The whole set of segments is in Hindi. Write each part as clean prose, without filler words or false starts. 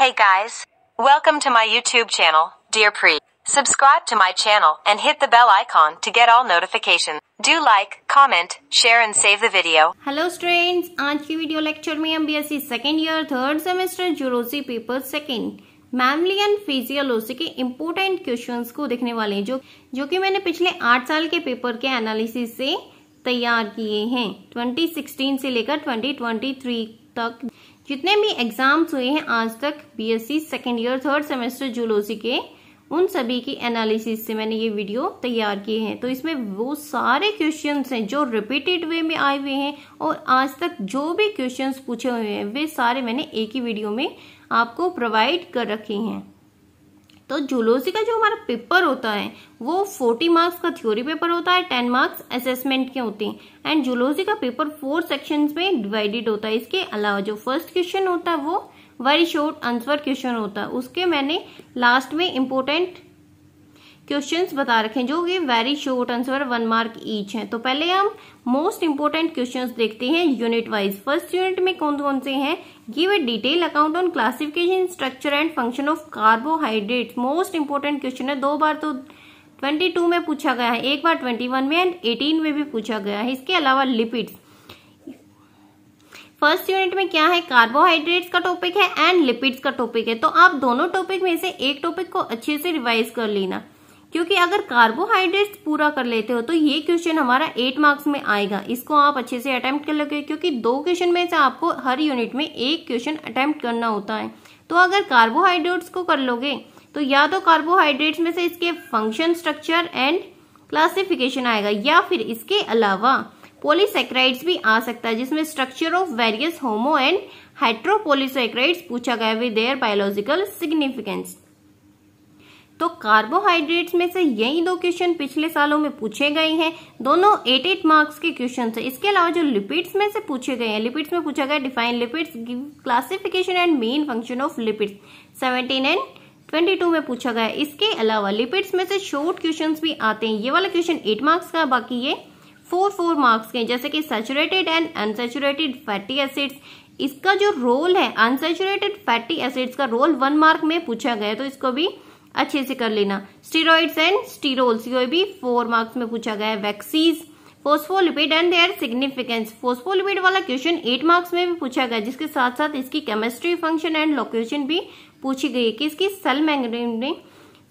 Hey guys, welcome to my YouTube channel, Dear Pre. Subscribe to my channel and hit the bell icon to get all notifications. Do like, comment, share and save the video. Hello students, आज की वीडियो लेक्चर में हम BSc second year third semester zoology paper second mammalian and physiology के इम्पोर्टेंट क्वेश्चंस को देखने वाले हैं जो कि मैंने पिछले 8 साल के पेपर के एनालिसिस से तैयार किए हैं। 2016 से लेकर 2023 तक जितने भी एग्जाम्स हुए हैं आज तक BSc second year third semester zoology के, उन सभी की एनालिसिस से मैंने ये वीडियो तैयार किए हैं। तो इसमें वो सारे क्वेश्चंस हैं जो रिपीटेड वे में आए हुए हैं और आज तक जो भी क्वेश्चंस पूछे हुए हैं वे सारे मैंने एक ही वीडियो में आपको प्रोवाइड कर रखे हैं। तो जूलॉजी का जो हमारा पेपर होता है वो 40 मार्क्स का थ्योरी पेपर होता है, 10 मार्क्स असेसमेंट के होते हैं एंड जूलॉजी का पेपर 4 सेक्शंस में डिवाइडेड होता है। इसके अलावा जो फर्स्ट क्वेश्चन होता है वो वेरी शॉर्ट आंसर क्वेश्चन होता है, उसके मैंने लास्ट में इंपॉर्टेंट क्वेश्चंस बता रखे हैं जो कि very short answer 1 mark each है। तो पहले हम मोस्ट इंपोर्टेंट क्वेश्चंस देखते हैं यूनिट वाइज। फर्स्ट यूनिट में कौन कौन से हैं? Give a detail account on classification structure and function of carbohydrates. Most important question है, 2 बार तो 22 में पूछा गया है, 1 बार 21 में एंड 18 में भी पूछा गया है। इसके अलावा लिपिड्स, फर्स्ट यूनिट में क्या है? कार्बोहाइड्रेट्स का टॉपिक है एंड लिपिड्स का टॉपिक है। तो आप दोनों टॉपिक में से एक टॉपिक को अच्छे से रिवाइज कर लेना, क्योंकि अगर कार्बोहाइड्रेट्स पूरा कर लेते हो तो ये क्वेश्चन हमारा 8 मार्क्स में आएगा। इसको आप अच्छे से अटेम्प्ट कर लोगे, क्योंकि 2 क्वेश्चन में से आपको हर यूनिट में एक क्वेश्चन अटेम्प्ट करना होता है। तो अगर कार्बोहाइड्रेट्स को कर लोगे तो या तो कार्बोहाइड्रेट्स में से इसके फंक्शन, स्ट्रक्चर एंड क्लासिफिकेशन आएगा, या फिर इसके अलावा पॉलीसेक्राइड्स भी आ सकता है जिसमें structure of various homo and heteropolysaccharides पूछा गया विद देयर बायोलॉजिकल सिग्निफिकेंस। तो कार्बोहाइड्रेट्स में से यही 2 क्वेश्चन पिछले सालों में पूछे गए हैं, दोनों 8 मार्क्स के क्वेश्चन है। इसके अलावा जो लिपिड्स में से पूछे गए हैं, लिपिड्स में पूछा गया define lipids, give classification and main function of lipids, 17 and 22 में पूछा गया है। इसके अलावा लिपिड्स में से शॉर्ट क्वेश्चन भी आते हैं। ये वाला क्वेश्चन 8 मार्क्स का, बाकी ये 4 मार्क्स के, जैसे कि saturated and unsaturated fatty acids. इसका जो रोल है, अनसैचुरेटेड फैटी एसिड्स का रोल 1 मार्क में पूछा गया है, तो इसको भी अच्छे से कर लेना। स्टीरॉइड्स एंड स्टीरोल्स, ये भी 4 मार्क्स में पूछा गया है। Waxes, phospholipid and their significance, phospholipid वाला क्वेश्चन 8 मार्क्स में भी पूछा गया, जिसके साथ साथ इसकी केमिस्ट्री, फंक्शन एंड लोकेशन भी पूछी गई है कि इसकी सेल मेम्ब्रेन में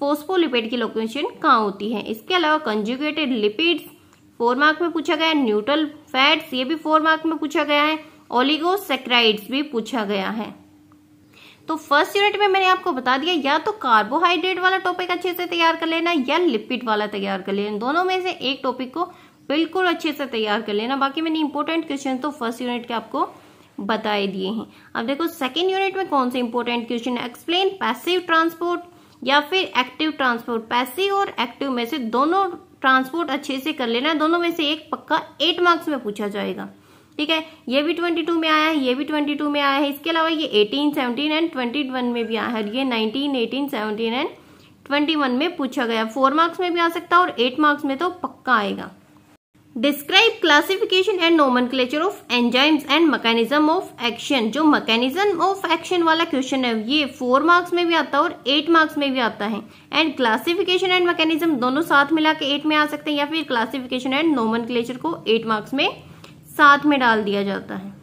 फोस्फोलिपिड की लोकेशन कहाँ होती है। इसके अलावा कंजुगेटेड लिपिड्स 4 मार्क में पूछा गया है। न्यूट्रल फैट्स, ये भी 4 मार्क में पूछा गया है। ओलिगोसेक्राइड्स भी पूछा गया है। तो फर्स्ट यूनिट में मैंने आपको बता दिया, या तो कार्बोहाइड्रेट वाला टॉपिक अच्छे से तैयार कर लेना या लिपिड वाला तैयार कर लेना, दोनों में से एक टॉपिक को बिल्कुल अच्छे से तैयार कर लेना। बाकी मैंने इंपॉर्टेंट क्वेश्चन तो फर्स्ट यूनिट के आपको बताए दिए हैं। अब देखो सेकेंड यूनिट में कौन से इंपॉर्टेंट क्वेश्चन है। एक्सप्लेन पैसिव ट्रांसपोर्ट या फिर एक्टिव ट्रांसपोर्ट। पैसिव और एक्टिव में से दोनों ट्रांसपोर्ट अच्छे से कर लेना, दोनों में से एक पक्का 8 मार्क्स में पूछा जाएगा। ठीक है, ये भी 22 में आया है, ये भी 22 में आया है। इसके अलावा ये 18, 17 एंड 21 में भी आया है। ये 19, 18, 17 एंड 21 में पूछा गया। 4 मार्क्स में भी आ सकता है और 8 मार्क्स में तो पक्का आएगा। Describe classification and nomenclature of enzymes and mechanism of action. जो मैकेनिज्म ऑफ एक्शन वाला क्वेश्चन है ये 4 मार्क्स में भी आता है और 8 मार्क्स में भी आता है। एंड क्लासिफिकेशन एंड मैकेनिज्म दोनों साथ मिला के 8 में आ सकते हैं, या फिर क्लासिफिकेशन एंड नोमेनक्लेचर को 8 मार्क्स में साथ में डाल दिया जाता है।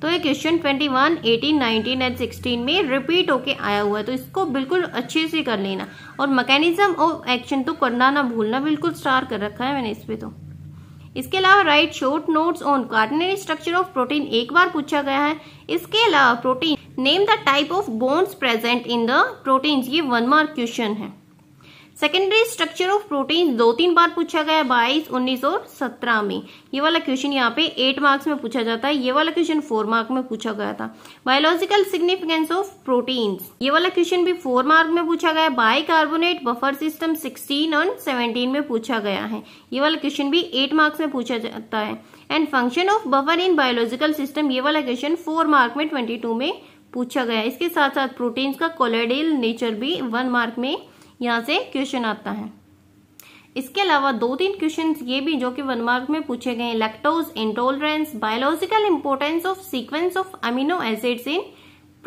तो ये क्वेश्चन 21, 18, 19 एंड 16 में रिपीट होके आया हुआ है, तो इसको बिल्कुल अच्छे से कर लेना। और मैकेनिज्म ऑफ एक्शन तो करना ना भूलना, बिल्कुल स्टार कर रखा है मैंने इस पे। तो इसके अलावा right short notes on quaternary structure of protein 1 बार पूछा गया है। इसके अलावा protein, name the type of bonds present in the proteins, ये 1 मार्क क्वेश्चन है। सेकेंडरी स्ट्रक्चर ऑफ प्रोटीन 2-3 बार पूछा गया है, 22, 19 और 17 में। ये वाला क्वेश्चन यहाँ पे 8 मार्क्स में पूछा जाता है। ये वाला क्वेश्चन 4 मार्क में पूछा गया था। बायोलॉजिकल सिग्निफिकेंस ऑफ प्रोटीन्स, ये वाला क्वेश्चन भी 4 मार्क में पूछा गया है। बाइकार्बोनेट बफर सिस्टम 16 और 17 में पूछा गया है। ये वाला क्वेश्चन भी 8 मार्क्स में पूछा जाता है। And function of buffer in biological system, ये वाला क्वेश्चन 4 मार्क में 22 में पूछा गया है। इसके साथ साथ प्रोटीन्स का कोलोइडल नेचर भी 1 मार्क में यहाँ से क्वेश्चन आता है। इसके अलावा 2-3 क्वेश्चन ये भी जो कि 1 मार्क में पूछे गए हैं। Lactose intolerance, biological importance of sequence of amino acids in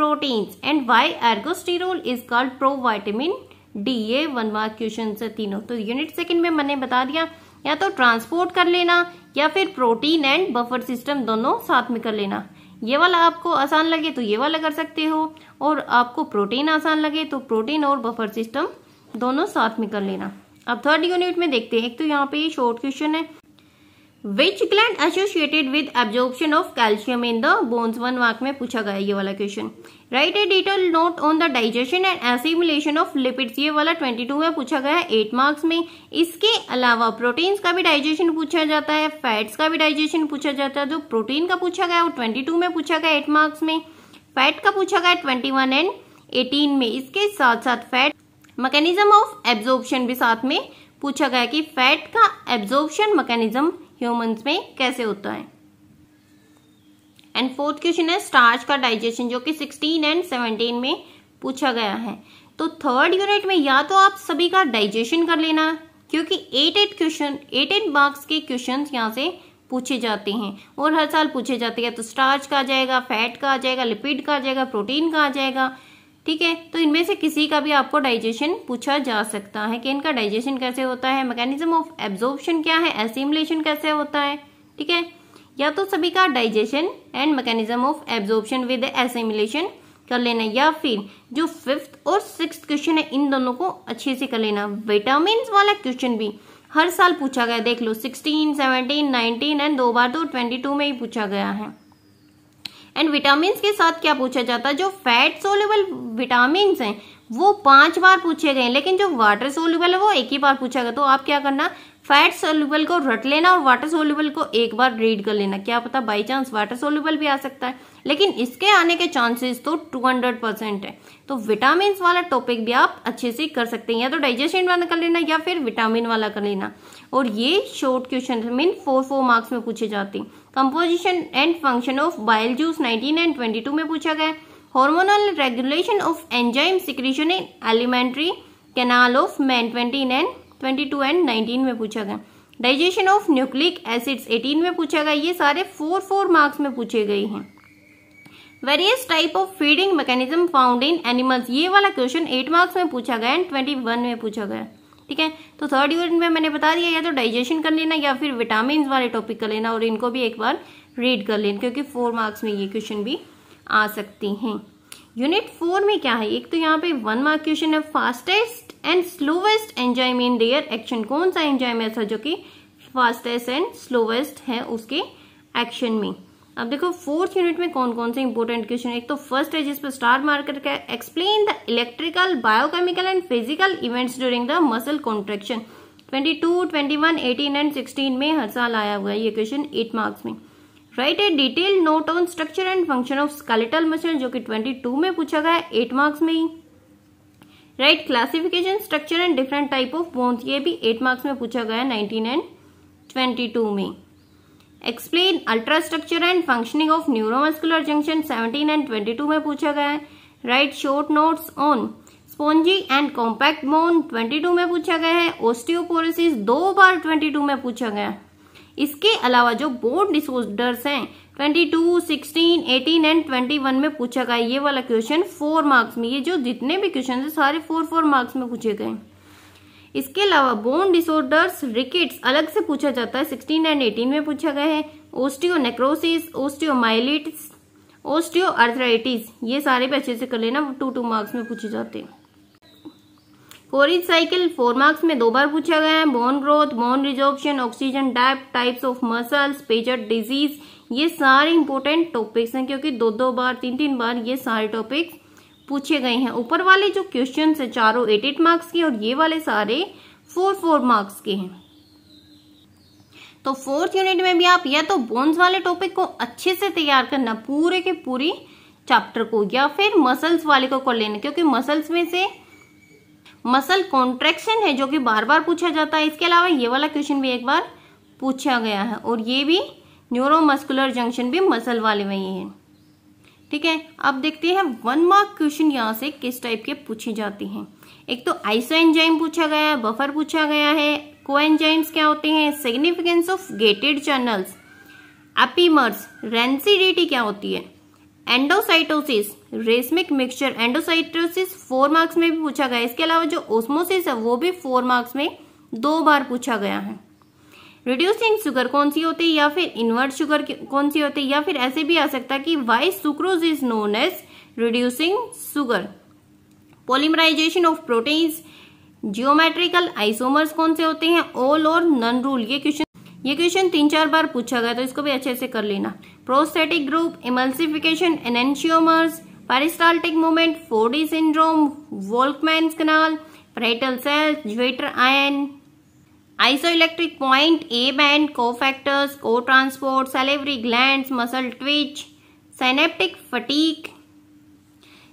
proteins and why ergosterol is called provitamin D. ये 1 मार्क क्वेश्चन है तीनों। तो यूनिट सेकंड में मैंने बता दिया, या तो ट्रांसपोर्ट कर लेना या फिर प्रोटीन एंड बफर सिस्टम दोनों साथ में कर लेना। ये वाला आपको आसान लगे तो ये वाला कर सकते हो, और आपको प्रोटीन आसान लगे तो प्रोटीन और बफर सिस्टम दोनों साथ में कर लेना। अब थर्ड यूनिट में देखते हैं। एक तो यहाँ पे ये शॉर्ट क्वेश्चन है, विच gland associated with absorption of calcium in the bones. 1 mark में पूछा गया ये वाला question. Right a detail note on the digestion and assimilation of lipids. ये वाला 22 में पूछा गया है 8 मार्क्स में। इसके अलावा प्रोटीन्स का भी डाइजेशन पूछा जाता है, फैट्स का भी डाइजेशन पूछा जाता है। जो प्रोटीन का पूछा गया वो 22 में पूछा गया 8 मार्क्स में, फैट का पूछा गया 21 एंड 18 में। इसके साथ साथ फैट मैकेनिज्म ऑफ एब्जॉर्प्शन भी साथ में पूछा गया कि फैट का एब्जॉर्प्शन मैकेनिज्म ह्यूमंस में कैसे होता है। एंड फोर्थ क्वेश्चन है स्टार्च का डाइजेशन, जो कि 16 एंड 17 में पूछा गया है। तो थर्ड यूनिट में या तो आप सभी का डाइजेशन कर लेना, क्योंकि 8 मार्क्स के क्वेश्चंस यहाँ से पूछे जाते हैं और हर साल पूछे जाते हैं। तो स्टार्च का आ जाएगा, फैट का आ जाएगा, लिपिड का आ जाएगा, प्रोटीन का आ जाएगा। ठीक है, तो इनमें से किसी का भी आपको डाइजेशन पूछा जा सकता है कि इनका डाइजेशन कैसे होता है, मैकेनिज्म ऑफ एब्जॉर्प्शन क्या है, एसिमिलेशन कैसे होता है। ठीक है, या तो सभी का digestion and mechanism of absorption with assimilation कर लेना, या फिर जो 5th और 6th क्वेश्चन है इन दोनों को अच्छे से कर लेना। विटामिन वाला क्वेश्चन भी हर साल पूछा गया, देख लो 16, 17, 19 एंड 2 बार तो 22 में ही पूछा गया है। एंड विटामिन के साथ क्या पूछा जाता है, जो फैट सोल्यूबल विटामिन हैं वो 5 बार पूछे गए, लेकिन जो वाटर सोल्यूबल है वो 1 ही बार पूछा गया। तो आप क्या करना, फैट सोल्यूबल को रट लेना और वाटर सोल्यूबल को एक बार रीड कर लेना। क्या पता बाई चांस वाटर सोल्यूबल भी आ सकता है, लेकिन इसके आने के चांसेस तो 200% है। तो विटामिन वाला टॉपिक भी आप अच्छे से कर सकते हैं, या तो डाइजेशन वाला कर लेना या फिर विटामिन वाला कर लेना। और ये शॉर्ट क्वेश्चन मीन 4 मार्क्स में पूछे जाते हैं। Composition and function of bile juice 19 and 22 में पूछा गया। Hormonal regulation of enzyme secretion in alimentary canal of man 22 and 19 में पूछा गया। डाइजेशन ऑफ न्यूक्लिक एसिड्स 18 में पूछा गया। ये सारे 4 मार्क्स में पूछे गए हैं। Various type of feeding mechanism found in animals, ये वाला क्वेश्चन 8 मार्क्स में पूछा गया एंड 21 में पूछा गया। ठीक है, तो थर्ड यूनिट में मैंने बता दिया, या तो डाइजेशन कर लेना या फिर विटामिन वाले टॉपिक कर लेना, और इनको भी एक बार रीड कर लेना, क्योंकि 4 मार्क्स में ये क्वेश्चन भी आ सकती हैं। यूनिट 4 में क्या है, एक तो यहाँ पे 1 मार्क क्वेश्चन है, fastest and slowest enzyme in their action. कौन सा एंजाइम ऐसा जो कि फास्टेस्ट एंड स्लोवेस्ट है उसके एक्शन में। अब देखो 4th यूनिट में कौन कौन से इंपोर्टेंट क्वेश्चन। एक तो फर्स्ट है जिस पर स्टार मार्कर का, explain the electrical, biochemical and physical events during the muscle contraction. 22, 21, 18 and 16 में हर साल आया हुआ है ये क्वेश्चन 8 मार्क्स में। Write a detail note on structure and function of skeletal muscle, जो कि 22 में पूछा गया 8 मार्क्स में ही। Write classification, structure and different type of bones, ये भी 8 मार्क्स में पूछा गया 19 एंड 22 में। Explain ultra structure and functioning of neuromuscular junction 17 and 22 में पूछा गया है। Right short notes on spongy and compact bone 22 में पूछा गया है। ओस्टियोपोरोसिस 2 बार 22 में पूछा गया। इसके अलावा जो बोन डिसऑर्डर्स हैं 22, 16, 18 एंड 21 में पूछा गया। ये वाला क्वेश्चन 4 मार्क्स में, ये जो जितने भी क्वेश्चन है सारे 4 मार्क्स में पूछे गए। इसके अलावा बोन डिसऑर्डर्स रिकेट्स अलग से पूछा जाता है, 16 एंड 18 में पूछा गया है। ओस्टियोनेक्रोसिस, ओस्टियोमाइलिटिस, ओस्टियोआर्थराइटिस, ये सारे भी अच्छे से कर लेना, 2 मार्क्स में पूछे जाते हैं। कोरिज साइकिल 4 मार्क्स में 2 बार पूछा गया है। Bone growth, bone resorption, oxygen depth, types of muscles, pager disease, ये सारे इंपोर्टेंट टॉपिक्स हैं, क्योंकि 2 बार 3 बार ये सारे टॉपिक्स पूछे गए हैं। ऊपर वाले जो क्वेश्चन है चारों 8 मार्क्स के, और ये वाले सारे 4 मार्क्स के हैं। तो 4th यूनिट में भी आप या तो बोन्स वाले टॉपिक को अच्छे से तैयार करना, पूरे के पूरी चैप्टर को, या फिर मसल्स वाले को कर लेना, क्योंकि मसल्स में से मसल कॉन्ट्रैक्शन है जो कि बार बार पूछा जाता है। इसके अलावा ये वाला क्वेश्चन भी एक बार पूछा गया है, और ये भी न्यूरोमस्कुलर जंक्शन भी मसल वाले में ही है। ठीक है, अब देखते हैं 1 मार्क क्वेश्चन यहाँ से किस टाइप के पूछे जाते हैं। एक तो आइसो एंजाइम पूछा गया है, बफर पूछा गया है, कोएंजाइम्स क्या होते हैं, significance of gated channels, epimers, rancidity क्या होती है, endocytosis, racemic mixture endocytosis 4 marks में भी पूछा गया। इसके अलावा जो ओस्मोसिस है वो भी 4 मार्क्स में 2 बार पूछा गया है। रिड्यूसिंग शुगर कौन सी होती है, या फिर इन्वर्ट शुगर कौन सी होती है, या फिर ऐसे भी आ सकता है कि why sucrose is known as reducing sugar. Polymerisation of proteins, geometrical isomers कौन से होते हैं, ऑल और नन रूल। ये क्वेश्चन 3-4 बार पूछा गया, तो इसको भी अच्छे से कर लेना। Prosthetic group, emulsification, enantiomers, peristaltic movement, 4D syndrome, Volkmann's canal, parietal cell, zwitter ion, isoelectric point, A band, cofactors, co transport, salivary glands, muscle twitch, synaptic fatigue,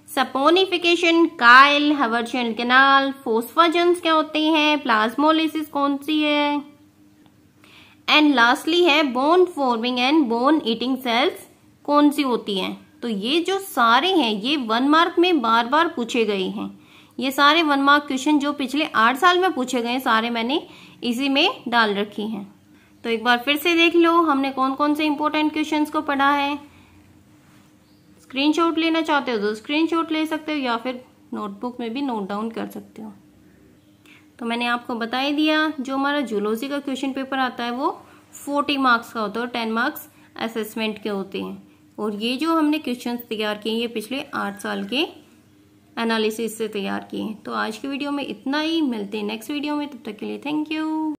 saponification, chyle, Haversian canal, phosphagens क्या होते हैं, प्लाज्मोलिसिस कौन सी है, एंड लास्टली है bone forming and bone eating cells कौन सी होती हैं। तो ये जो सारे हैं ये 1 मार्क में बार बार पूछे गए हैं। ये सारे 1 मार्क क्वेश्चन जो पिछले 8 साल में पूछे गए सारे मैंने इसी में डाल रखी हैं। तो एक बार फिर से देख लो हमने कौन कौन से इंपॉर्टेंट क्वेश्चंस को पढ़ा है। स्क्रीनशॉट लेना चाहते हो तो स्क्रीनशॉट ले सकते हो, या फिर नोटबुक में भी नोट डाउन कर सकते हो। तो मैंने आपको बता ही दिया, जो हमारा जूलॉजी का क्वेश्चन पेपर आता है वो 40 मार्क्स का होता है और 10 मार्क्स असेसमेंट के होते हैं। और ये जो हमने क्वेश्चंस तैयार किए ये पिछले 8 साल के एनालिसिस से तैयार किए हैं। तो आज की वीडियो में इतना ही, मिलते हैं नेक्स्ट वीडियो में, तब तक के लिए थैंक यू।